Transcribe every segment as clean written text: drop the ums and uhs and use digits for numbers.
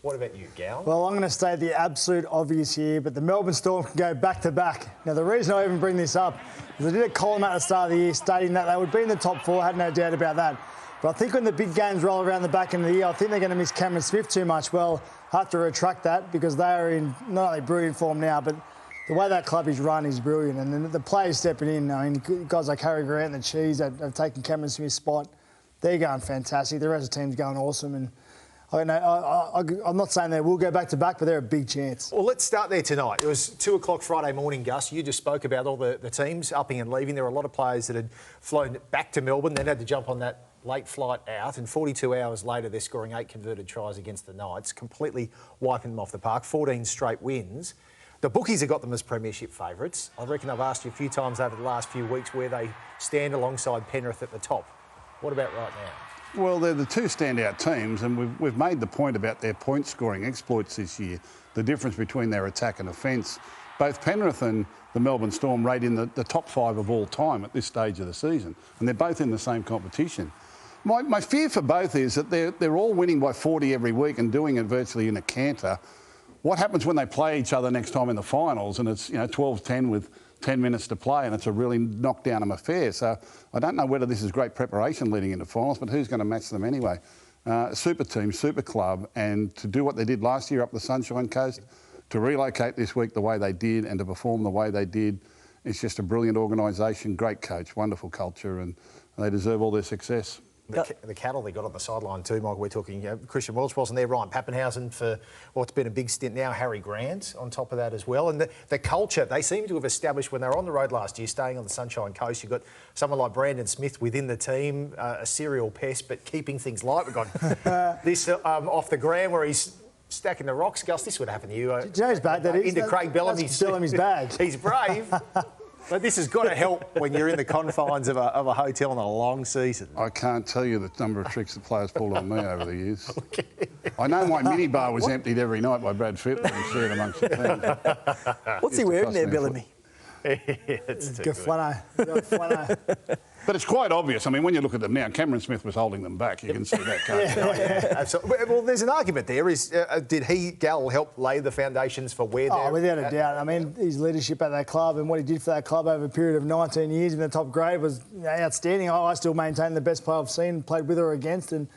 What about you, Gal? Well, I'm going to state the absolute obvious here, but the Melbourne Storm can go back-to-back. Now, the reason I even bring this up is I did a column at the start of the year stating that they would be in the top four, I had no doubt about that. But I think when the big games roll around the back end of the year, I think they're going to miss Cameron Smith too much. Well, I have to retract that because they are in not only brilliant form now, but the way that club is run is brilliant. And then the players stepping in, I mean, guys like Harry Grant and the Cheese that have taken Cameron Smith's spot, they're going fantastic. The rest of the team's going awesome. And I'm not saying they will go back-to-back, but they're a big chance. Well, let's start there tonight. It was 2 o'clock Friday morning, Gus. You just spoke about all the teams upping and leaving. There were a lot of players that had flown back to Melbourne, then had to jump on that late flight out, and 42 hours later they're scoring 8 converted tries against the Knights, completely wiping them off the park, 14 straight wins. The bookies have got them as premiership favourites. I reckon I've asked you a few times over the last few weeks where they stand alongside Penrith at the top. What about right now? Well, they're the two standout teams, and we've made the point about their point-scoring exploits this year, the difference between their attack and offence. Both Penrith and the Melbourne Storm rate in the top 5 of all time at this stage of the season, and they're both in the same competition. My fear for both is that they're all winning by 40 every week and doing it virtually in a canter. What happens when they play each other next time in the finals and it's 12-10 with 10 minutes to play and it's a really knockdown affair? So I don't know whether this is great preparation leading into finals, but who's going to match them anyway? Super team, super club, and to do what they did last year up the Sunshine Coast, to relocate this week the way they did and to perform the way they did, it's just a brilliant organisation, great coach, wonderful culture, and they deserve all their success. The cattle they got on the sideline too, Michael. We're talking Christian Welch wasn't there, Ryan Pappenhausen for what's been a big stint now, Harry Grant on top of that as well. And the culture they seem to have established when they were on the road last year, staying on the Sunshine Coast. You've got someone like Brandon Smith within the team, a serial pest, but keeping things light. We've got this off the ground where he's stacking the rocks. Gus, this would happen to you. Joe's bad, that is. Into Craig Bellamy's bag. He's brave. But this has got to help when you're in the confines of a hotel in a long season. I can't tell you the number of tricks the players pulled on me over the years. I know my minibar was emptied every night by Brad Fittler and shared amongst the team. What's he wearing there, Bellamy? It's good flannel. But it's quite obvious. I mean, when you look at them now, Cameron Smith was holding them back. You can see that, can't you? Absolutely. Well, there's an argument there. Did Gal help lay the foundations for where they're... Oh, without a doubt. I mean, his leadership at that club and what he did for that club over a period of 19 years in the top grade was outstanding. I still maintain the best player I've seen, played with or against, and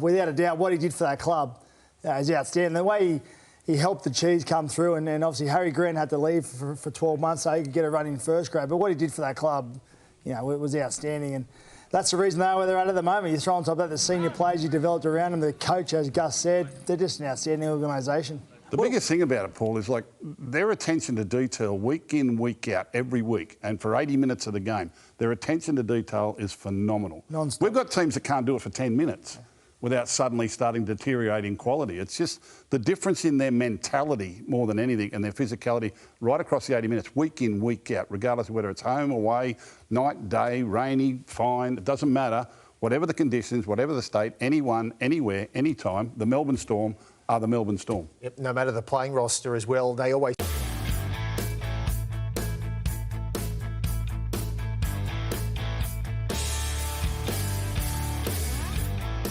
without a doubt, what he did for that club is outstanding. The way he helped the Cheese come through, and obviously Harry Grant had to leave for 12 months so he could get a run in first grade, but what he did for that club, it was outstanding, and that's the reason they're where they're at the moment. You throw on top of that the senior players you developed around them, the coach, as Gus said, they're just an outstanding organisation. The biggest thing about it, Paul, is like their attention to detail week in, week out, every week, and for 80 minutes of the game, their attention to detail is phenomenal. Non-stop. We've got teams that can't do it for 10 minutes without suddenly starting to deteriorate in quality. It's just the difference in their mentality more than anything and their physicality right across the 80 minutes, week in, week out, regardless of whether it's home, away, night, day, rainy, fine, it doesn't matter. Whatever the conditions, whatever the state, anyone, anywhere, anytime, the Melbourne Storm are the Melbourne Storm. Yep, no matter the playing roster as well, they always...